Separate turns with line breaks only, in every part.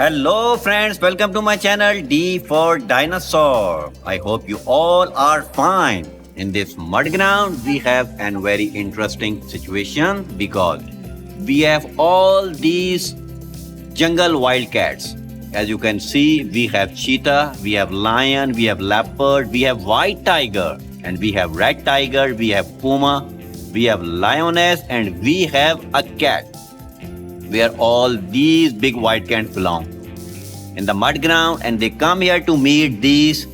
Hello friends, welcome to my channel D for Dinosaur. I hope you all are fine. In this mud ground, we have a very interesting situation because we have all these jungle wildcats. As you can see, we have cheetah, we have lion, we have leopard, we have white tiger, and we have red tiger, we have puma, we have lioness, and we have a cat, where all these big white cats belong in the mud ground, and they come here to meet these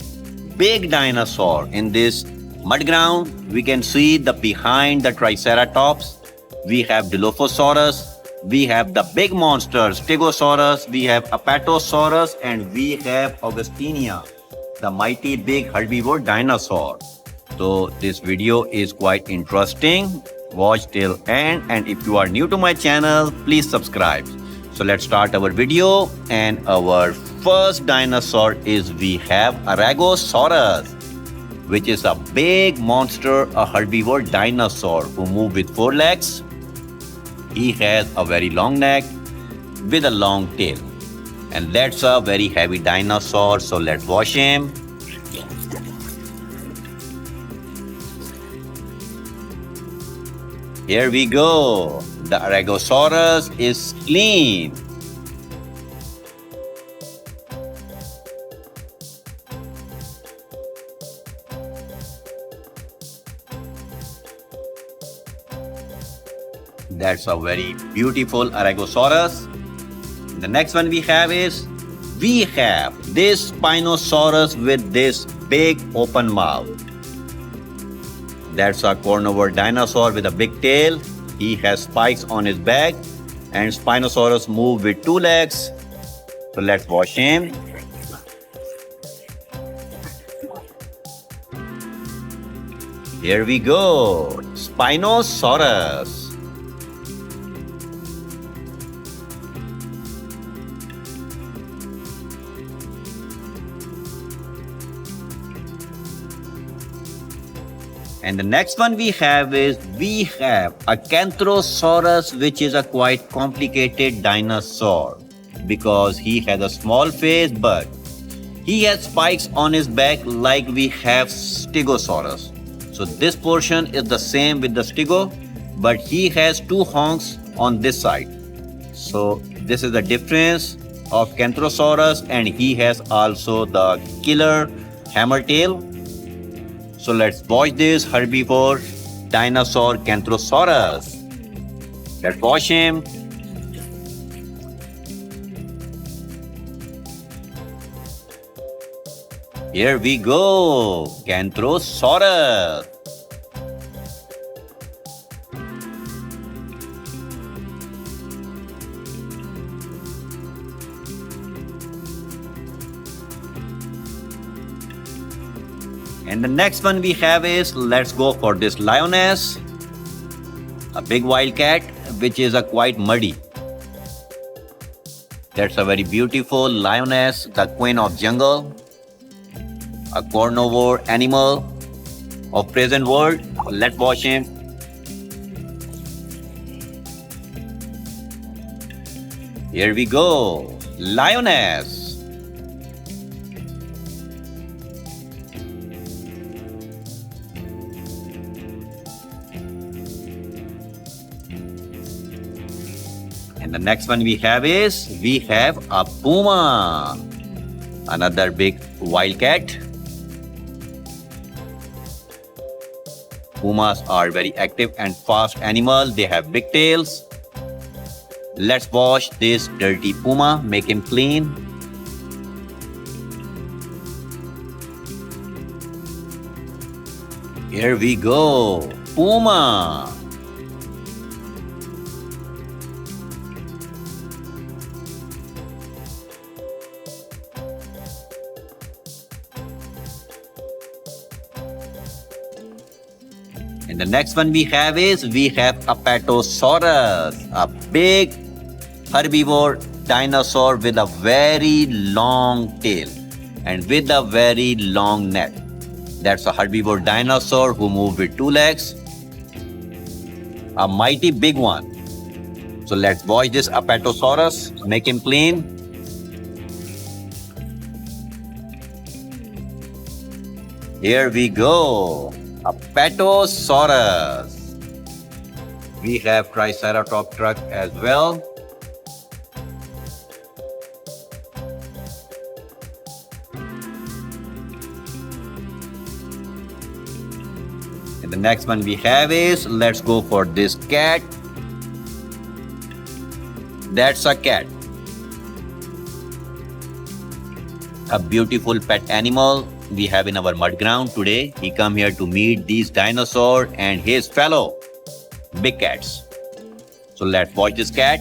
big dinosaur. In this mud ground, we can see the behind the Triceratops. We have Dilophosaurus, we have the big monsters Stegosaurus, we have Apatosaurus, and we have Agustinia, the mighty big herbivore dinosaur. So this video is quite interesting. Watch till end, and if you are new to my channel, please subscribe. So let's start our video, and our first dinosaur is we have Aragosaurus, which is a big monster, a herbivore dinosaur who moves with 4 legs. He has a very long neck with a long tail, and that's a very heavy dinosaur. So let's watch him. Here we go. The Aragosaurus is clean. That's a very beautiful Aragosaurus. The next one we have is this Spinosaurus with this big open mouth. That's a carnivore dinosaur with a big tail. He has spikes on his back, and Spinosaurus move with 2 legs. So let's watch him. Here we go, Spinosaurus. And the next one we have a Kentrosaurus, which is a quite complicated dinosaur because he has a small face, but he has spikes on his back like we have Stegosaurus. So this portion is the same with the Stego, but he has 2 honks on this side. So this is the difference of Kentrosaurus, and he has also the killer hammer tail. So let's watch this herbivore dinosaur Kentrosaurus. Let's watch him. Here we go, Kentrosaurus. And the next one we have is, let's go for this Lioness, a big wildcat, which is a quite muddy. That's a very beautiful Lioness, the queen of jungle, a carnivore animal of present world. Let's watch him. Here we go, Lioness. And the next one we have a Puma, another big wildcat. Pumas are very active and fast animal. They have big tails. Let's wash this dirty Puma, make him clean. Here we go, Puma. And the next one we have Apatosaurus, a big herbivore dinosaur with a very long tail and with a very long neck. That's a herbivore dinosaur who moves with 2 legs, a mighty big one. So let's watch this Apatosaurus, make him clean. Here we go. Apatosaurus. We have Triceratops truck as well. And the next one we have is, let's go for this cat. That's a cat. A beautiful pet animal we have in our mud ground today. He come here to meet these dinosaurs and his fellow big cats. So let's watch this cat.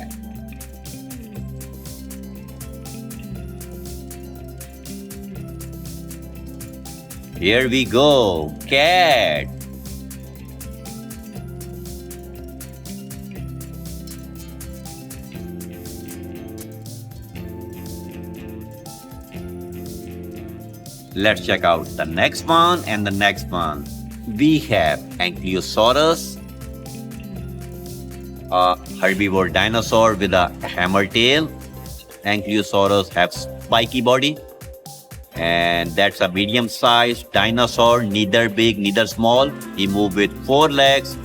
Here we go, cat. Let's check out the next one and the next one. We have Anklyosaurus, a herbivore dinosaur with a hammer tail. Anklyosaurus have spiky body, and that's a medium-sized dinosaur, neither big neither small. He moves with 4 legs,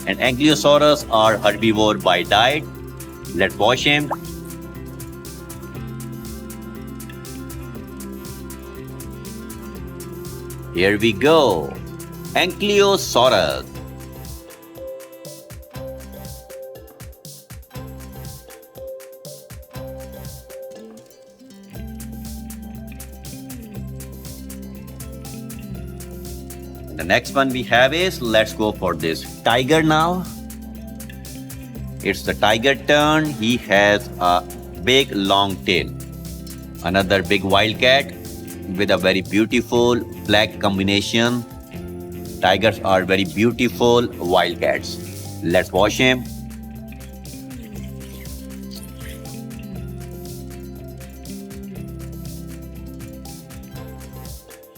and Anklyosaurus are herbivore by diet. Let's watch him. Here we go, Anklyosaurus. The next one we have is, let's go for this tiger now. It's the tiger turn. He has a big long tail. Another big wildcat with a very beautiful black combination. Tigers are very beautiful wildcats. Let's watch him.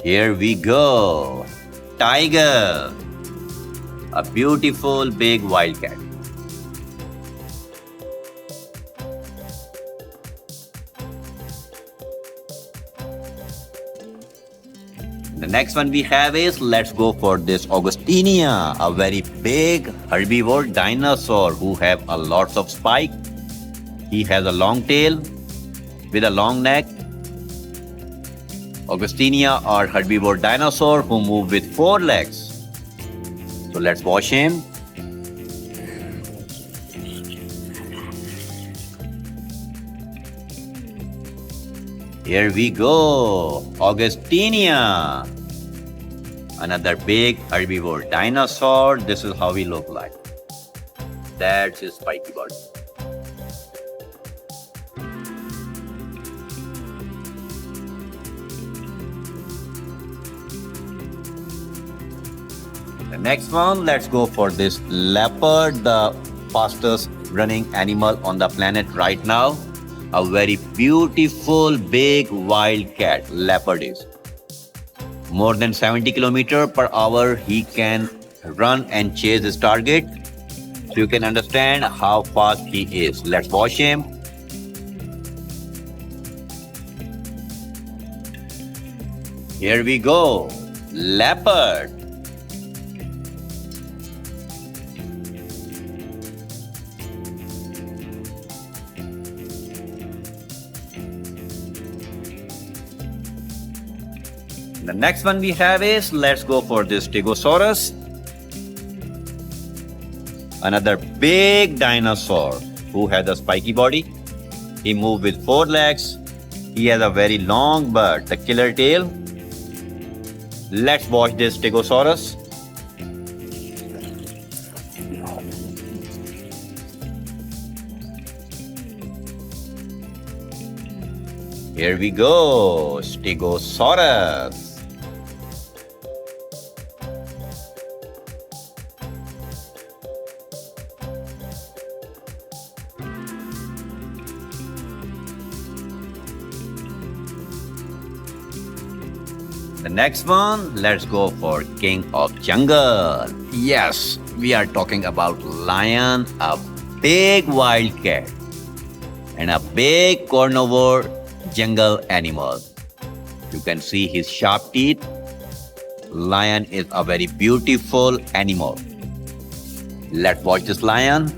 Here we go, tiger, a beautiful big wildcat. The next one we have is, let's go for this Agustinia, a very big herbivore dinosaur who have a lots of spike. He has a long tail with a long neck. Agustinia are herbivore dinosaur who move with 4 legs. So let's watch him. Here we go, Agustinia, another big herbivore dinosaur. This is how he look like. That's his spiky body. The next one, let's go for this leopard, the fastest running animal on the planet right now. A very beautiful big wildcat leopard is. More than 70 km/h he can run and chase his target. So you can understand how fast he is. Let's watch him. Here we go, leopard. The next one we have is, let's go for this Stegosaurus, another big dinosaur who has a spiky body. He moves with 4 legs. He has a very long but the killer tail. Let's watch this Stegosaurus. Here we go, Stegosaurus. The next one, let's go for King of Jungle. Yes, we are talking about lion, a big wildcat, and a big carnivore jungle animal. You can see his sharp teeth, Lion is a very beautiful animal. Let's watch this lion.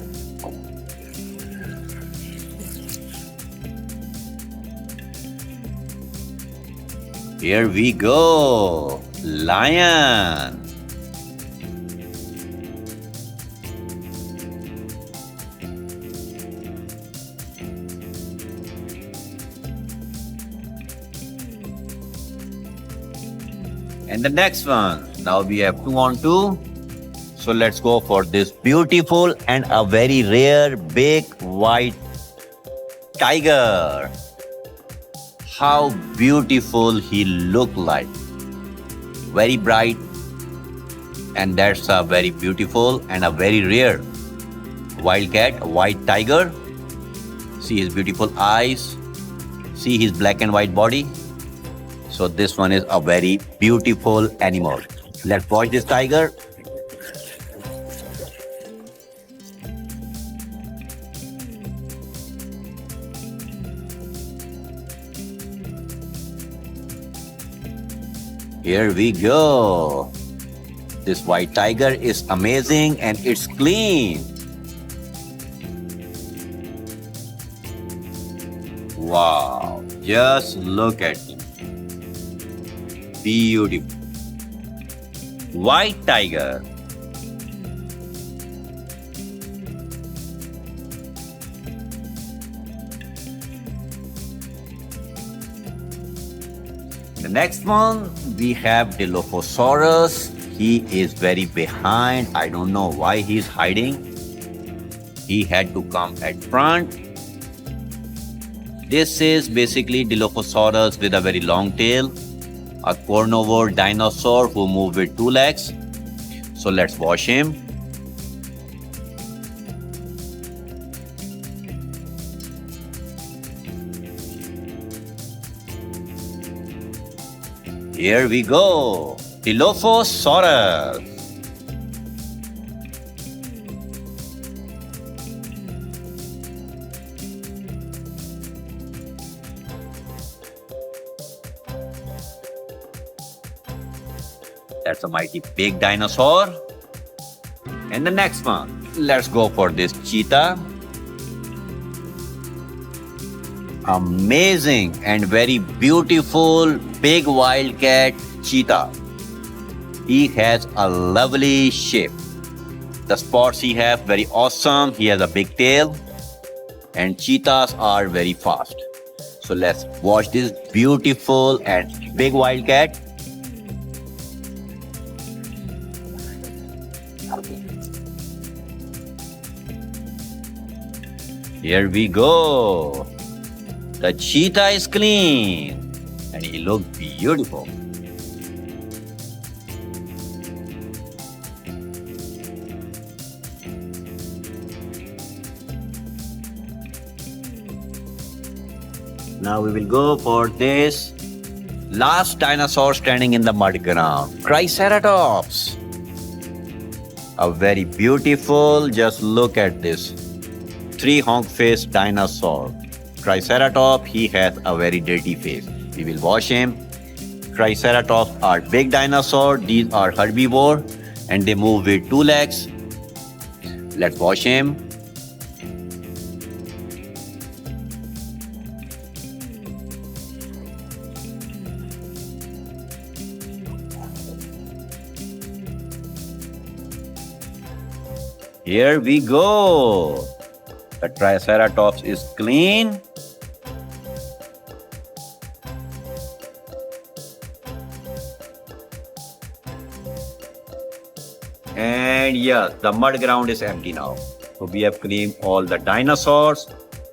Here we go. Lion. And the next one. Now we have 2 on 2. So let's go for this beautiful and a very rare big white tiger. How beautiful he look like. Very bright. And that's a very beautiful and a very rare wildcat, white tiger. See his beautiful eyes. See his black and white body. So this one is a very beautiful animal. Let's watch this tiger. Here we go. This white tiger is amazing and it's clean. Wow, just look at him. Beautiful. White tiger. The next one, we have Dilophosaurus. He is very behind. I don't know why he's hiding. He had to come at front. This is basically Dilophosaurus with a very long tail. A carnivore dinosaur who moves with 2 legs. So let's watch him. Here we go. Dilophosaurus. That's a mighty big dinosaur. And the next one, let's go for this cheetah. Amazing and very beautiful big wildcat cheetah. He has a lovely shape. The spots he has very awesome. He has a big tail and cheetahs are very fast. So let's watch this beautiful and big wildcat. Here we go. The cheetah is clean and he looks beautiful. Now we will go for this last dinosaur standing in the mud ground, Triceratops. A very beautiful, just look at this 3-honk-faced dinosaur. Triceratops, he has a very dirty face. We will wash him. Triceratops are big dinosaurs. These are herbivore and they move with 2 legs. Let's wash him. Here we go. The Triceratops is clean. And yes, the mud ground is empty now. So we have cleaned all the dinosaurs.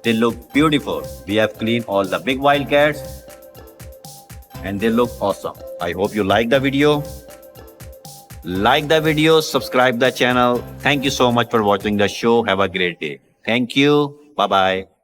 They look beautiful. We have cleaned all the big wildcats. And they look awesome. I hope you like the video. Like the video, subscribe the channel. Thank you so much for watching the show. Have a great day. Thank you. Bye-bye.